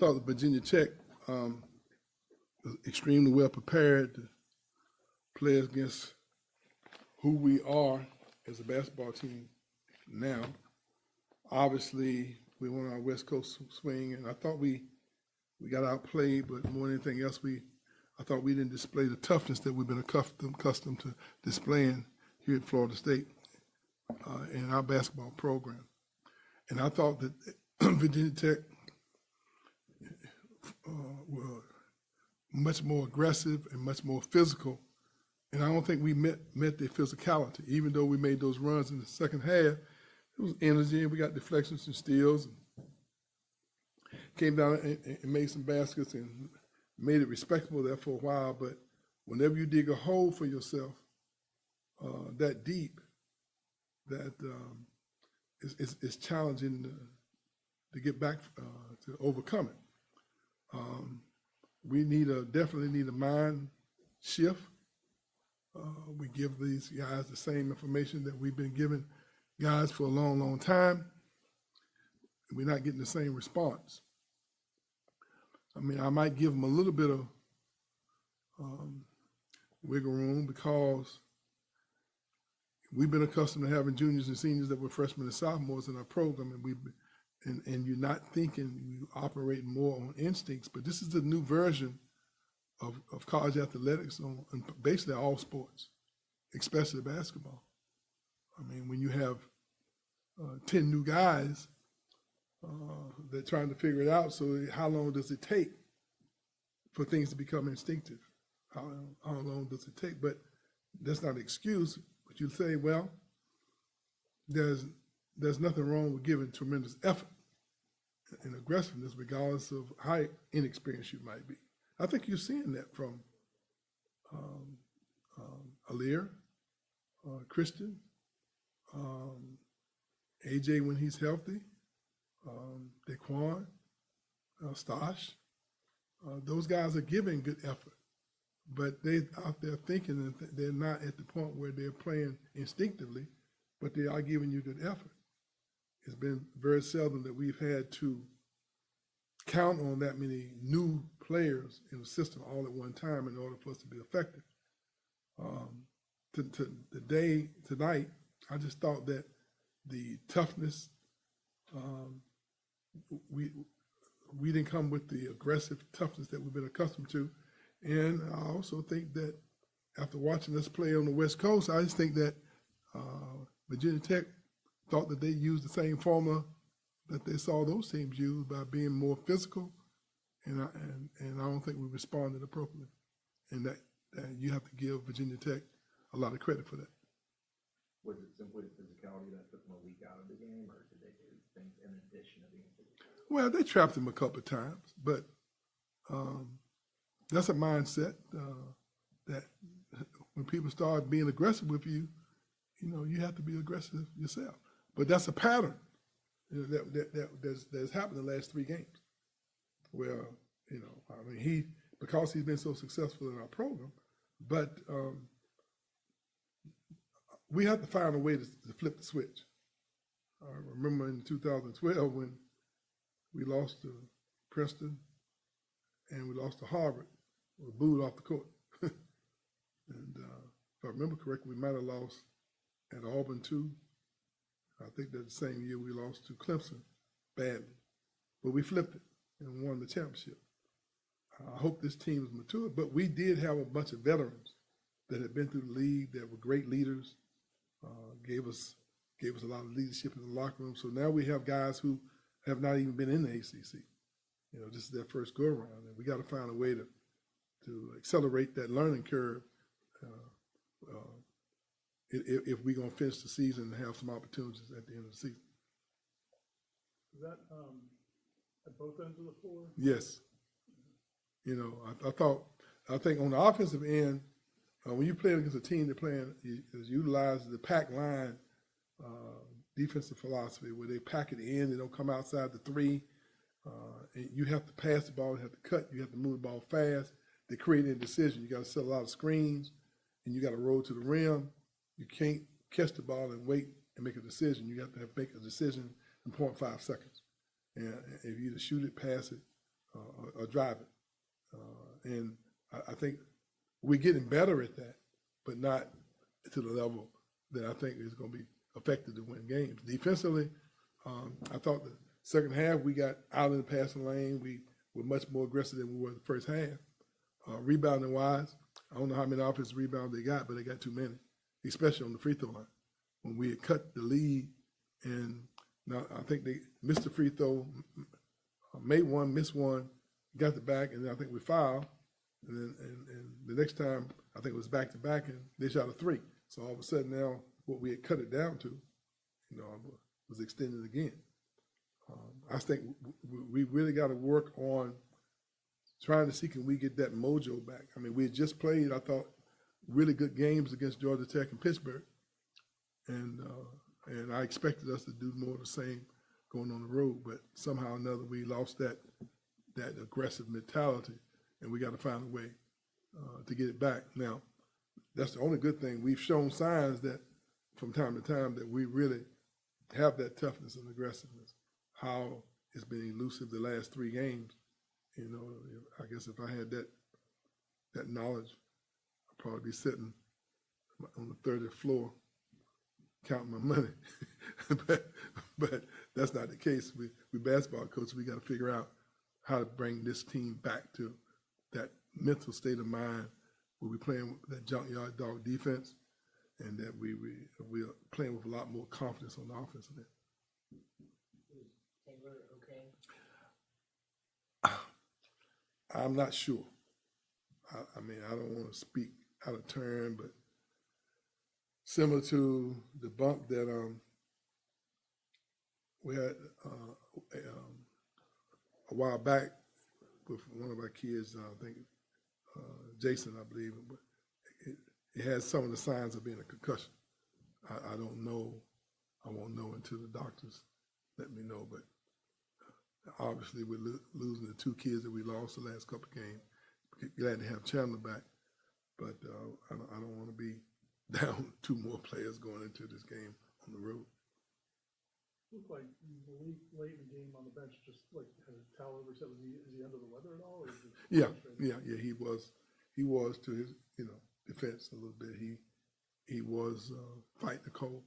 thought the Virginia Tech was extremely well prepared to play against who we are as a basketball team now. Obviously, we won our West Coast swing, and I thought we got outplayed, but more than anything else, I thought we didn't display the toughness that we've been accustomed to displaying here at Florida State in our basketball program. And I thought that Virginia Tech were much more aggressive and much more physical. And I don't think we met their physicality. Even though we made those runs in the second half, it was energy, and we got deflections and steals, and came down and made some baskets and made it respectable there for a while. But whenever you dig a hole for yourself that deep, that it's challenging to get back to overcome it. We definitely need a mind shift. We give these guys the same information that we've been giving guys for a long, long time. We're not getting the same response. I mean, I might give them a little bit of wiggle room because we've been accustomed to having juniors and seniors that were freshmen and sophomores in our program, and you're not thinking, you operate more on instincts. But this is the new version of college athletics on basically all sports, especially basketball. I mean, when you have 10 new guys, they're trying to figure it out. So how long does it take for things to become instinctive? How long does it take? But that's not an excuse. But you say, well, there's nothing wrong with giving tremendous effort and aggressiveness, regardless of how inexperienced you might be. I think you're seeing that from Alir, Christian, AJ when he's healthy, Daquan, Stosh. Those guys are giving good effort, but they're out there thinking that they're not at the point where they're playing instinctively, but they are giving you good effort. It's been very seldom that we've had to count on that many new players in the system all at one time in order for us to be effective. Tonight, I just thought that the toughness, we didn't come with the aggressive toughness that we've been accustomed to. And I also think that after watching us play on the West Coast, I just think that Virginia Tech thought that they used the same formula that they saw those teams use by being more physical, and I don't think we responded appropriately. And that you have to give Virginia Tech a lot of credit for that. Was it simply the physicality that took them a week out of the game, or did they do things in addition to being physical? Well, they trapped them a couple of times, but that's a mindset that when people start being aggressive with you, you have to be aggressive yourself. But that's a pattern that's happened in the last 3 games, where because he's been so successful in our program, but we have to find a way to flip the switch. I remember in 2012 when we lost to Princeton and we lost to Harvard, we were booed off the court. And if I remember correctly, we might have lost at Auburn too. I think that the same year we lost to Clemson badly, but we flipped it and won the championship. I hope this team is mature, but we did have a bunch of veterans that had been through the league that were great leaders, gave us a lot of leadership in the locker room. So now we have guys who have not even been in the ACC. This is their first go around, and we got to find a way to accelerate that learning curve if we're going to finish the season and have some opportunities at the end of the season. Is that at both ends of the floor? Yes. I think on the offensive end, when you play against a team that is utilizing the pack line defensive philosophy, where they pack it in, they don't come outside the 3, and you have to pass the ball, you have to cut, you have to move the ball fast. They create a decision. You got to set a lot of screens, and you got to roll to the rim. You can't catch the ball and wait and make a decision. You have to make a decision in 0.5 seconds. And if you either shoot it, pass it, or drive it. And I think we're getting better at that, but not to the level that I think is going to be effective to win games. Defensively, I thought the second half we got out of the passing lane. We were much more aggressive than we were the first half. Rebounding wise, I don't know how many offensive rebounds they got, but they got too many, especially on the free throw line. When we had cut the lead, and now I think they missed the free throw, made one, missed one, got the back, and then I think we fouled. And the next time, I think it was back to back, and they shot a three. So all of a sudden now, what we had cut it down to, was extended again. I think we really got to work on trying to see can we get that mojo back. I mean, we had just played, I thought, really good games against Georgia Tech and Pittsburgh, and I expected us to do more of the same going on the road, but somehow or another we lost that aggressive mentality, and we got to find a way to get it back. Now, that's the only good thing. We've shown signs that from time to time that we really have that toughness and aggressiveness. How it's been elusive the last 3 games. I guess if I had that knowledge, I'd probably be sitting on the 30th floor counting my money. but that's not the case. We basketball coaches, we got to figure out how to bring this team back to that mental state of mind where we're playing that junkyard dog defense, and that we are playing with a lot more confidence on the offensive end. Is Taylor okay? I'm not sure. I mean, I don't want to speak out of turn, but similar to the bump that we had a while back with one of our kids, I think Jason, I believe, but it has some of the signs of being a concussion. I don't know. I won't know until the doctors let me know, but obviously we're losing the 2 kids that we lost the last couple of games. Glad to have Chandler back, but I don't want to be down 2 more players going into this game on the road. Looked like Malik late in the game on the bench, just like had a towel over his head. Is he under the weather at all? Or is it Yeah. He was to his defense a little bit. He was fighting the cold.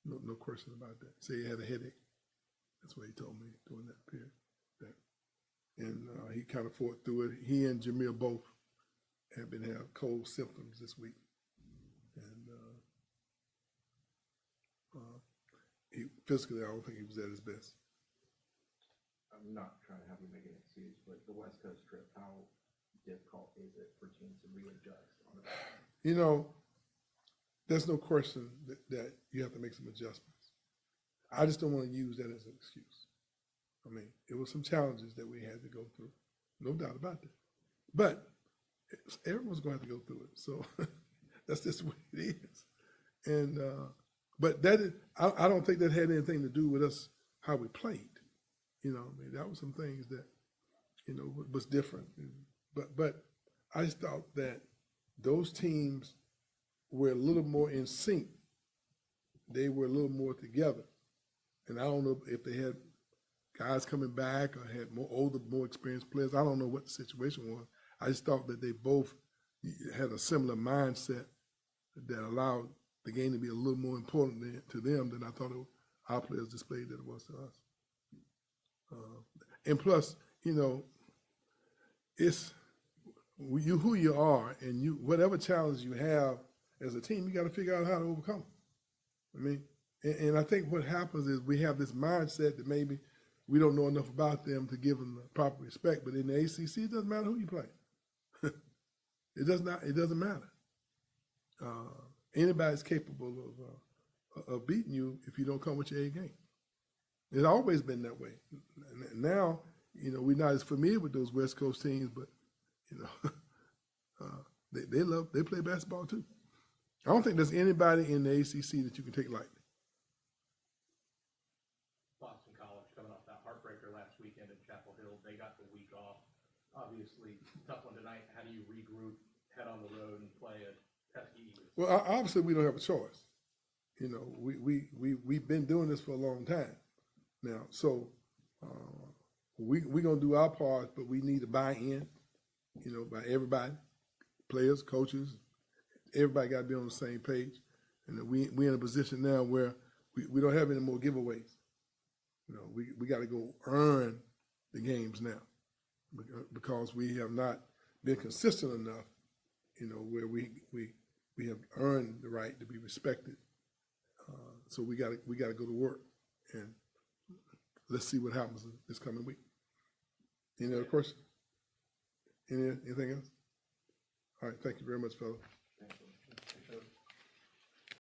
No question about that. Say he had a headache. That's what he told me during that period. And he kind of fought through it. He and Jameer both have been having cold symptoms this week. And physically, I don't think he was at his best. I'm not trying to have you make an excuse, but the West Coast trip, how difficult is it for teams to readjust on it? There's no question that you have to make some adjustments. I just don't want to use that as an excuse. I mean, it was some challenges that we had to go through, no doubt about that. But everyone's going to have to go through it. So that's just the way it is. And but I don't think that had anything to do with us how we played. I mean, that was some things that was different. But I just thought that those teams were a little more in sync. They were a little more together. And I don't know if they had guys coming back or had more older, more experienced players. I don't know what the situation was. I just thought that they both had a similar mindset that allowed the game to be a little more important to them than I thought our players displayed that it was to us. And plus, it's who you are, and whatever challenge you have as a team, you got to figure out how to overcome it. I mean, and I think what happens is we have this mindset that maybe we don't know enough about them to give them the proper respect. But in the ACC, it doesn't matter who you play. It doesn't matter. Anybody's capable of beating you if you don't come with your A game. It's always been that way. Now, we're not as familiar with those West Coast teams, but they play basketball too. I don't think there's anybody in the ACC that you can take lightly. Boston College coming off that heartbreaker last weekend at Chapel Hill. They got the week off. Obviously, tough one tonight. How do you regroup, head on the road, and play a pesky Eagles? Well, obviously we don't have a choice. We've been doing this for a long time now. So we gonna do our part, but we need to buy in, you know, by everybody, players, coaches, everybody gotta be on the same page. And we in a position now where we don't have any more giveaways. You know, we gotta go earn the games now because we have not been consistent enough, you know, where we have earned the right to be respected. So we gotta go to work, and let's see what happens this coming week. Any other questions? Anything else? All right, thank you very much, fellas.